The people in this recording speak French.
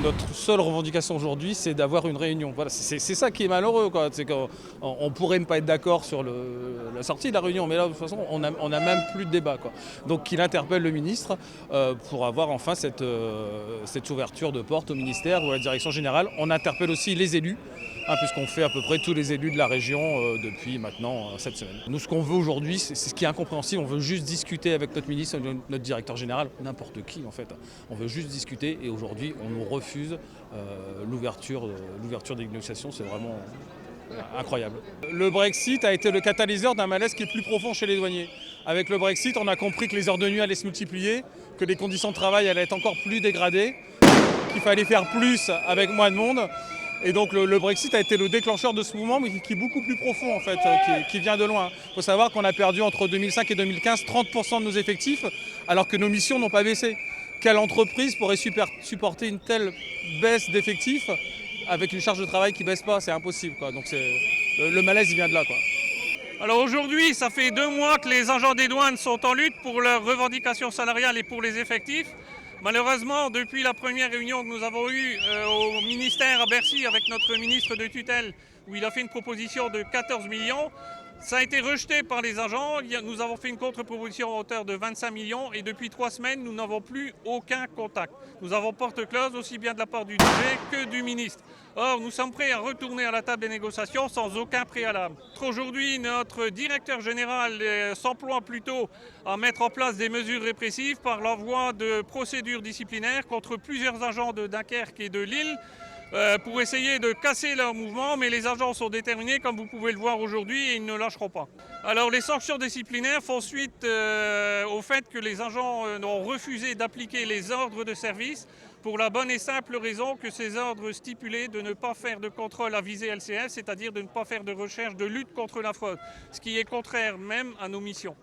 Notre seule revendication aujourd'hui, c'est d'avoir une réunion. Voilà, c'est ça qui est malheureux, quoi. C'est qu'on pourrait ne pas être d'accord sur la sortie de la réunion, mais là, de toute façon, on a même plus de débat, quoi. Donc qu'il interpelle le ministre pour avoir enfin cette ouverture de porte au ministère ou à la direction générale. On interpelle aussi les élus, puisqu'on fait à peu près tous les élus de la région depuis maintenant 7 semaines. Nous, ce qu'on veut aujourd'hui, c'est ce qui est incompréhensible. On veut juste discuter avec notre ministre, notre directeur général, n'importe qui en fait. On veut juste discuter et aujourd'hui, on nous refuse l'ouverture des négociations. C'est vraiment incroyable. Le Brexit a été le catalyseur d'un malaise qui est plus profond chez les douaniers. Avec le Brexit, on a compris que les heures de nuit allaient se multiplier, que les conditions de travail allaient être encore plus dégradées, qu'il fallait faire plus avec moins de monde. Et donc le Brexit a été le déclencheur de ce mouvement, mais qui est beaucoup plus profond en fait, qui vient de loin. Il faut savoir qu'on a perdu entre 2005 et 2015 30% de nos effectifs, alors que nos missions n'ont pas baissé. Quelle entreprise pourrait supporter une telle baisse d'effectifs avec une charge de travail qui ne baisse pas? C'est impossible, quoi. Donc le malaise il vient de là, quoi. Alors aujourd'hui, ça fait 2 mois que les agents des douanes sont en lutte pour leurs revendications salariales et pour les effectifs. Malheureusement, depuis la première réunion que nous avons eue au ministère à Bercy avec notre ministre de tutelle, où il a fait une proposition de 14 millions, ça a été rejeté par les agents. Nous avons fait une contre-proposition à hauteur de 25 millions et depuis 3 semaines, nous n'avons plus aucun contact. Nous avons porte close aussi bien de la part du DG que du ministre. Or, nous sommes prêts à retourner à la table des négociations sans aucun préalable. Aujourd'hui, notre directeur général s'emploie plutôt à mettre en place des mesures répressives par l'envoi de procédures disciplinaires contre plusieurs agents de Dunkerque et de Lille pour essayer de casser leur mouvement, mais les agents sont déterminés, comme vous pouvez le voir aujourd'hui, et ils ne lâcheront pas. Alors les sanctions disciplinaires font suite au fait que les agents ont refusé d'appliquer les ordres de service pour la bonne et simple raison que ces ordres stipulaient de ne pas faire de contrôle à visée LCS, c'est-à-dire de ne pas faire de recherche de lutte contre la fraude, ce qui est contraire même à nos missions.